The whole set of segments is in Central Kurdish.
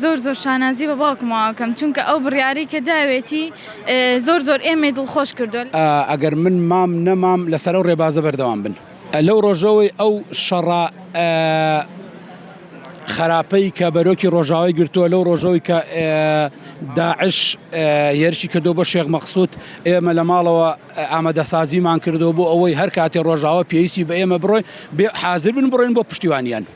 زۆر شانازی بە باوکمەوەکەم چونکە ئەو بڕیاری کە داوێتی زۆر ئێمەی دڵخۆش کردو. ئەگەر من مام نەمام لەسەر ئەو ڕێبازە بەردەوام بن لەو ڕۆژەوەی ئەو شەڕە خراپەی کە بەرۆکی ڕۆژاوای گرتووە لەو ڕۆژەوەی کە داعش هێرشی کردو بۆ شێخ مەقسوود ئێمە لە ماڵەوە ئامادەسازیمان کردو بۆ ئەوەی هەر کاتێ ڕۆژاوە پێویستی بە ئێمە بڕۆین حازر بن بڕۆین بۆ پشتیوانیان.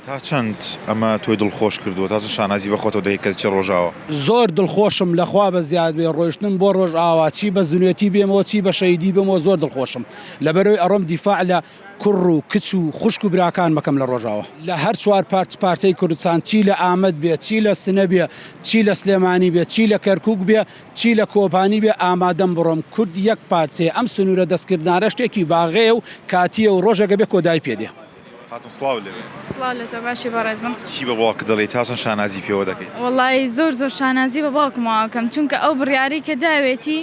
تا چەند ئەمە تۆی دڵخۆش کردووە تازە شانازی بەخۆتەوە دەیکە چه ڕۆژاوە زۆر دڵخۆشم لەخوا بە زیاد بێ ڕۆیشتن بۆ ڕۆژئاوا چی بە زونێتی بێمەوە چی بە شەیدی بێمەوە زۆر دڵخۆشم لەبەرەوەی ئەڕۆم دیفاع لە کوڕ و کچ و خوشک و براکان مەکەم لە ڕۆژاوە لە هەر چوار پارچەی کوردستان چی لە ئامەد بێ چی لە سنە بێ چی لە سلێمانی بێ چی لە کەرکووک بێ چی لە کۆپانی بێ ئامادەم بڕۆم کورد یەک پارچێ ئەم سنوورە دەستکردنارە شتێکی باغێ و کاتیە و ڕۆژێکە بێ کۆدای پێدێ. هاتون سڵاو لێ سڵاو لە تۆ باشی بەڕێزم. چی بە باوکت دەڵێیت تاسن شانازی پێوە دەکەیت؟ وەڵی زۆر شانازی بە باوکمەوەکەم چونکە ئەو بڕیاری کە داوێتی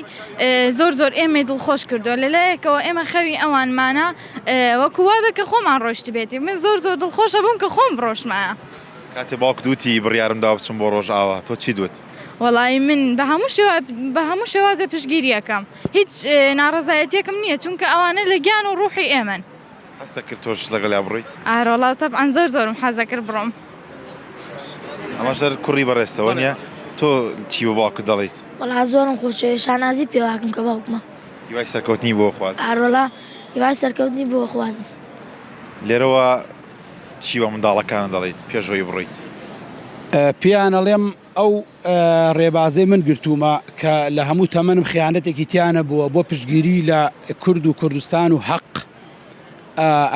زۆر ئێمەی دڵخۆش کردووە لەلایەکەوە ئێمە خەوی ئەوانمانە وەکووا بێ کە خۆمان ڕۆشت بێتی من زۆر دڵخۆشە بووم کە خۆم بڕۆشمایە. کاتێ باوک دوتی بڕیارم دا بچم بۆ ڕۆژئاوا تۆ چی دوت؟ وەڵی من بە هەموو شێوازە پشگیریەکەم هیچ ناڕەزایەتێکم نییە چونکە ئەوانە لە گیان و ڕوحی ئێمن. هەستە کرد تۆش لەگەڵیا بڕیت؟ ئارۆڵا تەبعەن زۆرم حەزە کرد بڕۆم. ئەمەش کوڕی بەڕێستەوە نیە تۆ چی بە باوکت دەڵێیت؟ وەڵا زۆرم خۆشەوێ شانازی پێواکەم کە باوکمە هیوای سەرکەوتنی بۆ خوازم. ئارۆڵا هیوای سەرکەوتنی بۆ خوازم. لێرەوە چی بە منداڵەکانە دەڵێیت پێشەوەی بڕۆیت؟ پیانەڵێم ئەو ڕێبازەی من گرتوومە کە لە هەموو تەمەنم خیانەتێکی تیانە بووە بۆ پشتگیری لە کورد و کوردستان و حەق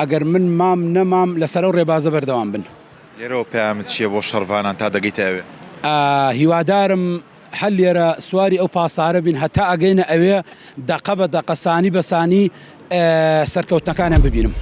ئەگەر من مام نەمام لەسەر ئەو ڕێبازە بەردەوام بن. لێرەوە پامت چییە بۆ شەڕڤانان تا دەگەیتە ئەوێ؟ هیوادارم هەل لێرە سواری ئەو پاسارە بین هەتا ئەگەینە ئەوێ دەقە بە دەقەسانی بەسانی سەرکەوتنەکانیان ببینم.